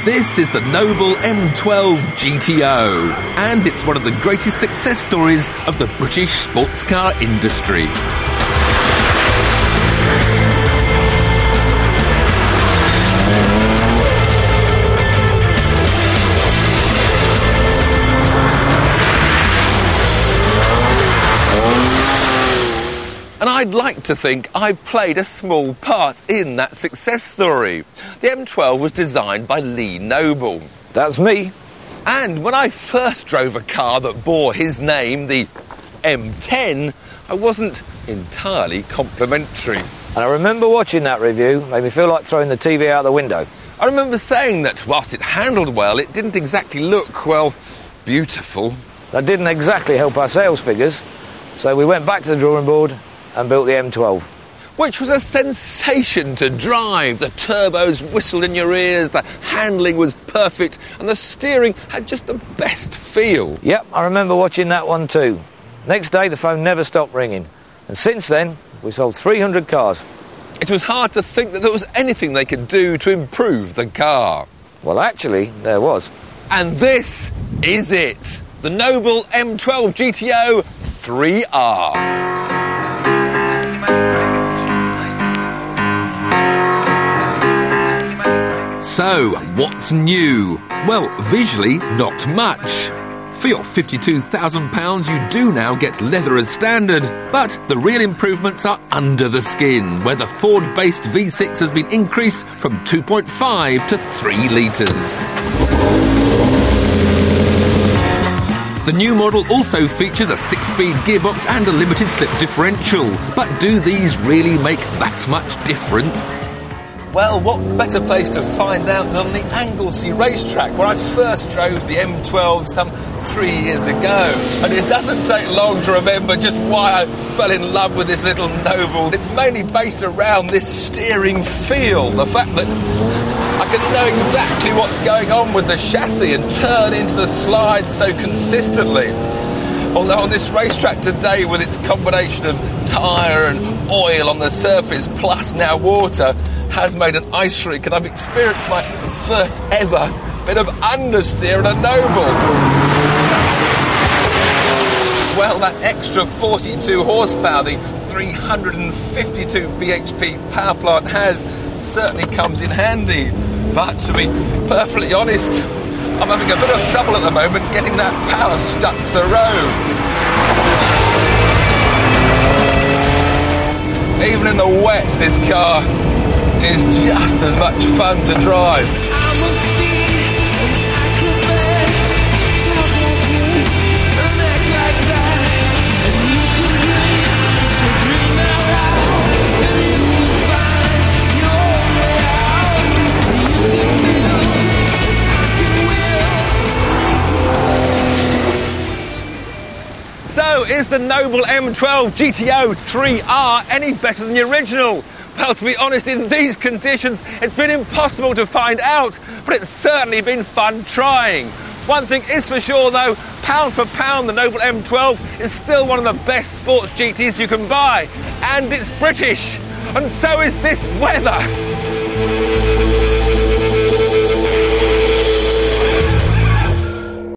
This is the Noble M12 GTO, and it's one of the greatest success stories of the British sports car industry. And I'd like to think I've played a small part in that success story. The M12 was designed by Lee Noble. That's me. And when I first drove a car that bore his name, the M10, I wasn't entirely complimentary. And I remember watching that review, made me feel like throwing the TV out the window. I remember saying that whilst it handled well, it didn't exactly look, well, beautiful. That didn't exactly help our sales figures, so we went back to the drawing board and built the M12. Which was a sensation to drive. The turbos whistled in your ears, the handling was perfect, and the steering had just the best feel. Yep, I remember watching that one too. Next day, the phone never stopped ringing. And since then, we sold 300 cars. It was hard to think that there was anything they could do to improve the car. Well, actually, there was. And this is it. The Noble M12 GTO 3R. So, what's new? Well, visually, not much. For your £52,000, you do now get leather as standard, but the real improvements are under the skin, where the Ford-based V6 has been increased from 2.5 to 3 litres. The new model also features a 6-speed gearbox and a limited slip differential, but do these really make that much difference? Well, what better place to find out than on the Anglesey racetrack, where I first drove the M12 some 3 years ago. And it doesn't take long to remember just why I fell in love with this little Noble. It's mainly based around this steering feel, the fact that I can know exactly what's going on with the chassis and turn into the slide so consistently. Although on this racetrack today, with its combination of tyre and oil on the surface, plus now water, has made an ice rink, and I've experienced my first ever bit of understeer in a Noble. Well, that extra 42 horsepower the 352 bhp power plant has certainly comes in handy. But to be perfectly honest, I'm having a bit of trouble at the moment getting that power stuck to the road. Even in the wet, this car is just as much fun to drive. So, is the Noble M12 GTO 3R any better than the original? Well, to be honest, in these conditions, it's been impossible to find out, but it's certainly been fun trying. One thing is for sure, though, pound for pound, the Noble M12 is still one of the best sports GTs you can buy. And it's British, and so is this weather.